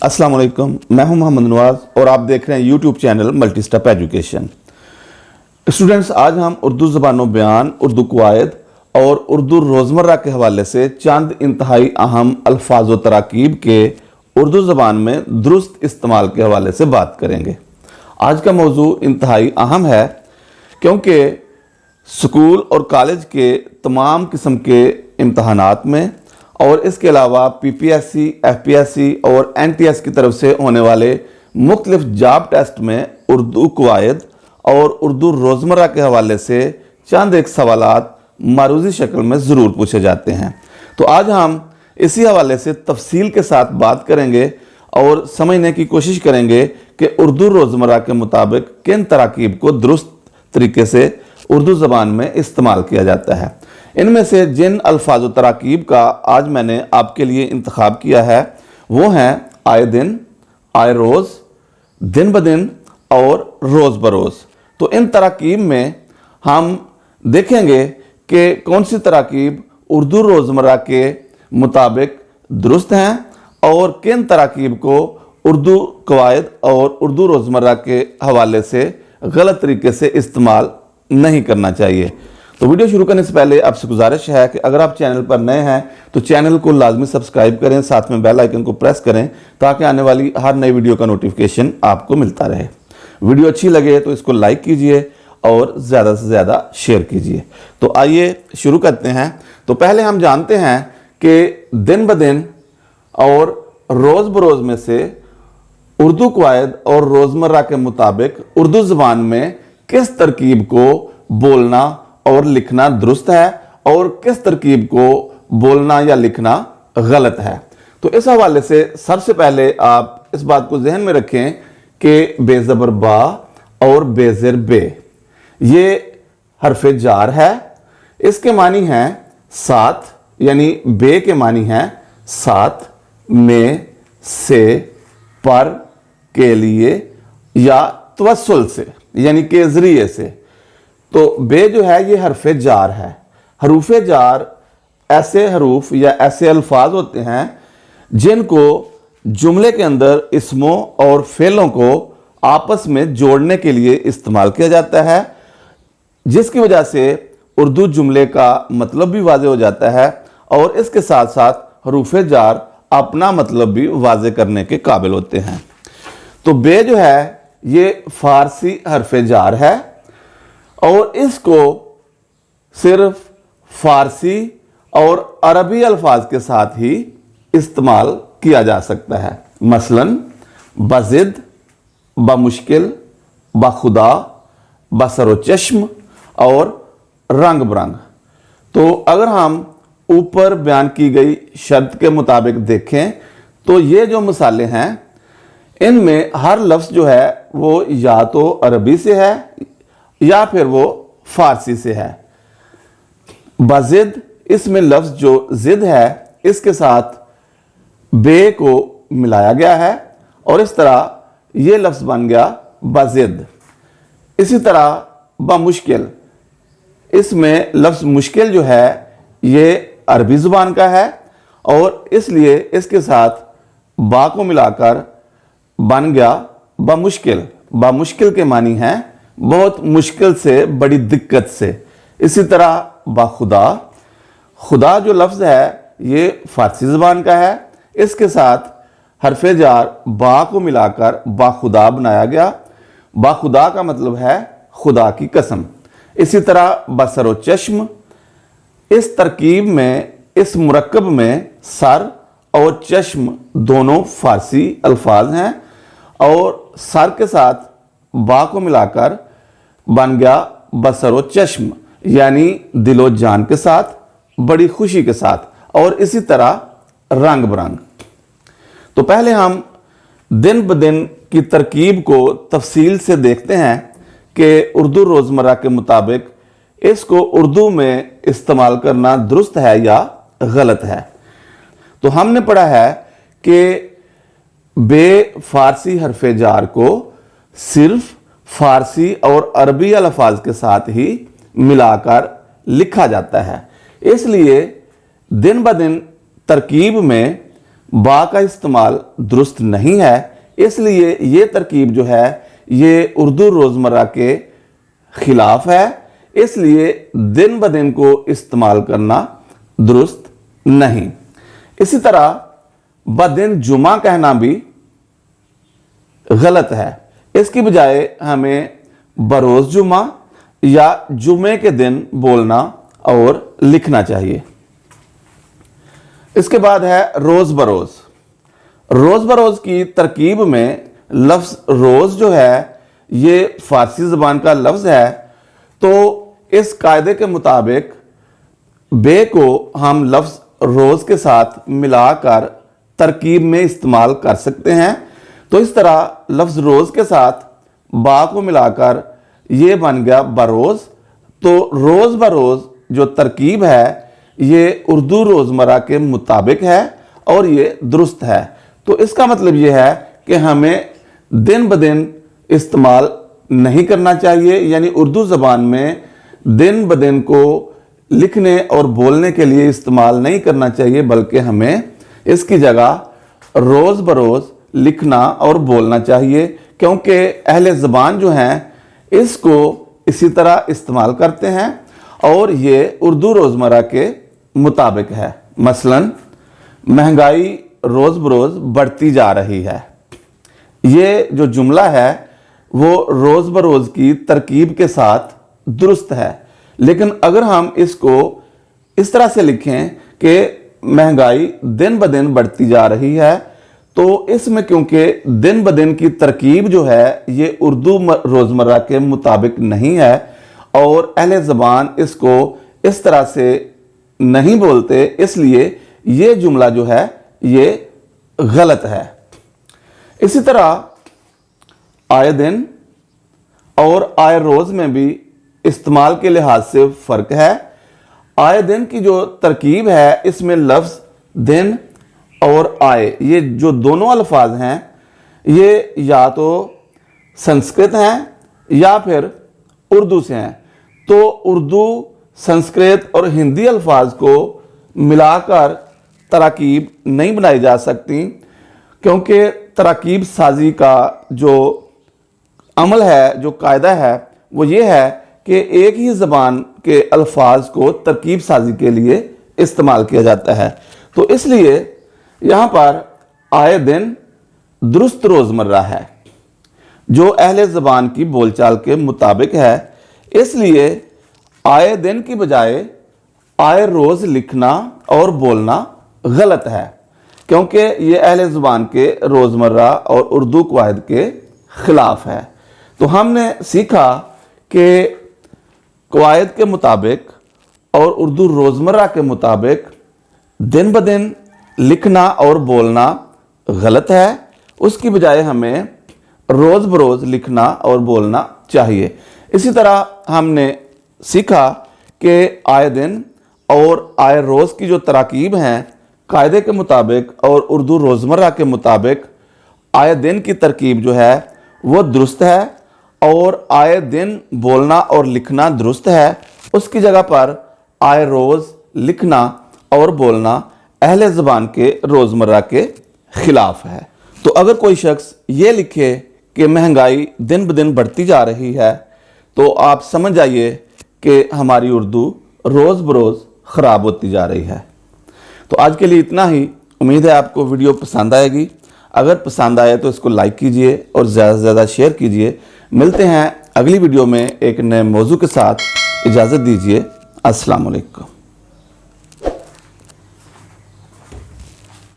अस्सलाम वालेकुम, मैं हूं मोहम्मद नवाज और आप देख रहे हैं YouTube channel multi step education. Students, आज हम उर्दू ज़बानो बयान, उर्दू कवायद और उर्दू रोज़मर्रा के हवाले से चंद इंतहाई अहम अल्फाज व तराकीब के उर्दू ज़बान में दुरुस्त इस्तेमाल के हवाले से बात करेंगे। आज का मौजू इंतहाई अहम है क्योंकि स्कूल और कॉलेज के तमाम किस्म के इम्तहानात में और इसके अलावा पीपीएससी, एफपीएससी और एनटीएस की तरफ से होने वाले मुख्तलिफ जॉब टेस्ट में उर्दू कवायद और उर्दू रोज़मर्रा के हवाले से चंद एक सवालात मारूजी शक्ल में ज़रूर पूछे जाते हैं। तो आज हम इसी हवाले से तफसील के साथ बात करेंगे और समझने की कोशिश करेंगे कि उर्दू रोज़मर्रा के मुताबिक किन तराकीब को दुरुस्त तरीके से उर्दू ज़बान में इस्तेमाल किया जाता है। इनमें से जिन अल्फाज व तराकीब का आज मैंने आपके लिए इंतखाब किया है वो हैं आए दिन, आए रोज़, दिन ब दिन और रोज़ बरोज़। तो इन तराकीब में हम देखेंगे कि कौन सी तराकीब उर्दू रोज़मर्रा के मुताबिक दुरुस्त हैं और किन तराकीब को उर्दू कवायद और उर्दू रोज़मर्रा के हवाले से गलत तरीके से इस्तेमाल नहीं करना चाहिए। तो वीडियो शुरू करने से पहले आपसे गुजारिश है कि अगर आप चैनल पर नए हैं तो चैनल को लाजमी सब्सक्राइब करें, साथ में बेल आइकन को प्रेस करें ताकि आने वाली हर नई वीडियो का नोटिफिकेशन आपको मिलता रहे। वीडियो अच्छी लगे तो इसको लाइक कीजिए और ज़्यादा से ज़्यादा शेयर कीजिए। तो आइए शुरू करते हैं। तो पहले हम जानते हैं कि दिन ब दिन और रोज़ बरोज़ में से उर्दू कवायद और रोज़मर्रा के मुताबिक उर्दू ज़बान में किस तरकीब को बोलना और लिखना दुरुस्त है और किस तरकीब को बोलना या लिखना गलत है। तो इस हवाले से सबसे पहले आप इस बात को जहन में रखें कि बेज़बर बा और बेज़र बे ये हरफ़े जार है। इसके मानी हैं साथ, यानी बे के मानी हैं साथ, में, से, पर, के लिए या तवस्सुल से, यानी के ज़रिए से। तो बे जो है ये हरफ़े जार है। हरूफ़े जार ऐसे हरूफ या ऐसे अल्फाज होते हैं जिनको जुमले के अंदर इस्मों और फ़ेलों को आपस में जोड़ने के लिए इस्तेमाल किया जाता है, जिसकी वजह से उर्दू जुमले का मतलब भी वाज़े हो जाता है और इसके साथ साथ हरूफ़े जार अपना मतलब भी वाज़े करने के काबिल होते हैं। तो बे जो है ये फ़ारसी हरफ़े जार है और इसको सिर्फ फ़ारसी और अरबी अल्फाज के साथ ही इस्तेमाल किया जा सकता है। मसलन बज़िद, बमुश्किल, बखुदा, बसरो चश्म और रंग बरंग। तो अगर हम ऊपर बयान की गई शर्त के मुताबिक देखें तो ये जो मिसालें हैं इनमें हर लफ्ज़ जो है वो या तो अरबी से है या फिर वो फारसी से है। बज़िद, इसमें लफ्ज़ जो ज़िद है इसके साथ बे को मिलाया गया है और इस तरह ये लफ्ज़ बन गया बज़िद। इसी तरह बमुश्किल, इसमें लफ्ज़ मुश्किल जो है ये अरबी ज़ुबान का है और इसलिए इसके साथ बा को मिलाकर बन गया बमुश्किल। बमुश्किल के मानी हैं बहुत मुश्किल से, बड़ी दिक्कत से। इसी तरह बाखुदा, खुदा जो लफ्ज़ है ये फ़ारसी ज़बान का है, इसके साथ हरफ़े जार बा को मिलाकर बाखुदा बनाया गया। बाखुदा का मतलब है खुदा की कसम। इसी तरह बसरो चश्म, इस तरकीब में, इस मुरक्कब में सर और चश्म दोनों फ़ारसी अल्फाज हैं और सर के साथ बा को मिलाकर बन गया बसरो चश्म, यानी दिलो जान के साथ, बड़ी खुशी के साथ। और इसी तरह रंग बरंग। तो पहले हम दिन ब दिन की तरकीब को तफसील से देखते हैं कि उर्दू रोज़मर्रा के मुताबिक इसको उर्दू में इस्तेमाल करना दुरुस्त है या गलत है। तो हमने पढ़ा है कि बे फ़ारसी हरफ़े जार को सिर्फ फ़ारसी और अरबी अल्फाज के साथ ही मिलाकर लिखा जाता है। इसलिए दिन ब दिन तरकीब में बा का इस्तेमाल दुरुस्त नहीं है, इसलिए ये तरकीब जो है ये उर्दू रोज़मर्रा के ख़िलाफ़ है, इसलिए दिन ब दिन को इस्तेमाल करना दुरुस्त नहीं। इसी तरह बदिन जुमा कहना भी गलत है, इसकी बजाय हमें बरोज़ जुमा या जुमे के दिन बोलना और लिखना चाहिए। इसके बाद है रोज़ बरोज़। रोज़ बरोज़ की तरकीब में लफ्ज़ रोज़ जो है ये फ़ारसी ज़बान का लफ्ज़ है, तो इस कायदे के मुताबिक बे को हम लफ्ज़ रोज़ के साथ मिलाकर तरकीब में इस्तेमाल कर सकते हैं। तो इस तरह लफ्ज़ रोज़ के साथ बा को मिलाकर ये बन गया बरोज़। तो रोज़ बरोज़ जो तरकीब है ये उर्दू रोज़मर्रा के मुताबिक है और ये दुरुस्त है। तो इसका मतलब ये है कि हमें दिन ब दिन इस्तेमाल नहीं करना चाहिए, यानी उर्दू ज़बान में दिन ब दिन को लिखने और बोलने के लिए इस्तेमाल नहीं करना चाहिए, बल्कि हमें इसकी जगह रोज़ बरोज़ लिखना और बोलना चाहिए, क्योंकि अहले ज़बान जो हैं इसको इसी तरह इस्तेमाल करते हैं और ये उर्दू रोज़मर्रा के मुताबिक है। मसलन महंगाई रोज़ बरोज़ बढ़ती जा रही है, ये जो जुमला है वो रोज़ बरोज़ की तरकीब के साथ दुरुस्त है। लेकिन अगर हम इसको इस तरह से लिखें कि महंगाई दिन ब दिन बढ़ती जा रही है, तो इसमें क्योंकि दिन ब दिन की तरकीब जो है ये उर्दू रोज़मर्रा के मुताबिक नहीं है और अहले ज़बान इसको इस तरह से नहीं बोलते, इसलिए ये जुमला जो है ये गलत है। इसी तरह आए दिन और आए रोज़ में भी इस्तेमाल के लिहाज से फ़र्क है। आए दिन की जो तरकीब है इसमें लफ्ज़ दिन और आए, ये जो दोनों अल्फाज हैं ये या तो संस्कृत हैं या फिर उर्दू से हैं। तो उर्दू, संस्कृत और हिंदी अल्फाज को मिलाकर तराकीब नहीं बनाई जा सकती, क्योंकि तराकीब साजी का जो अमल है, जो कायदा है, वो ये है कि एक ही ज़बान के अल्फाज को तरकीब साजी के लिए इस्तेमाल किया जाता है। तो इसलिए यहाँ पर आए दिन दुरुस्त रोज़मर्रा है जो अहले ज़बान की बोलचाल के मुताबिक है, इसलिए आए दिन की बजाय आए रोज़ लिखना और बोलना गलत है, क्योंकि ये अहले ज़बान के रोज़मर्रा और उर्दू क़वाइद के ख़िलाफ़ है। तो हमने सीखा कि क़वाइद के मुताबिक और उर्दू रोज़मर्रा के मुताबिक दिन ब दिन लिखना और बोलना गलत है, उसकी बजाय हमें रोज़ बरोज़ लिखना और बोलना चाहिए। इसी तरह हमने सीखा कि आए दिन और आए रोज़ की जो तराकीब हैं कायदे के मुताबिक और उर्दू रोज़मर्रा के मुताबिक आए दिन की तरकीब जो है वो दुरुस्त है और आए दिन बोलना और लिखना दुरुस्त है। उसकी जगह पर आए रोज़ लिखना और बोलना अहले ज़बान के रोज़मर्रा के ख़िलाफ़ है। तो अगर कोई शख्स ये लिखे कि महंगाई दिन ब दिन बढ़ती जा रही है, तो आप समझ जाइए कि हमारी उर्दू रोज़ बरोज़ ख़राब होती जा रही है। तो आज के लिए इतना ही। उम्मीद है आपको वीडियो पसंद आएगी। अगर पसंद आए तो इसको लाइक कीजिए और ज़्यादा से ज़्यादा शेयर कीजिए। मिलते हैं अगली वीडियो में एक नए मौजू के साथ। इजाज़त दीजिए। अस्सलाम वालेकुम।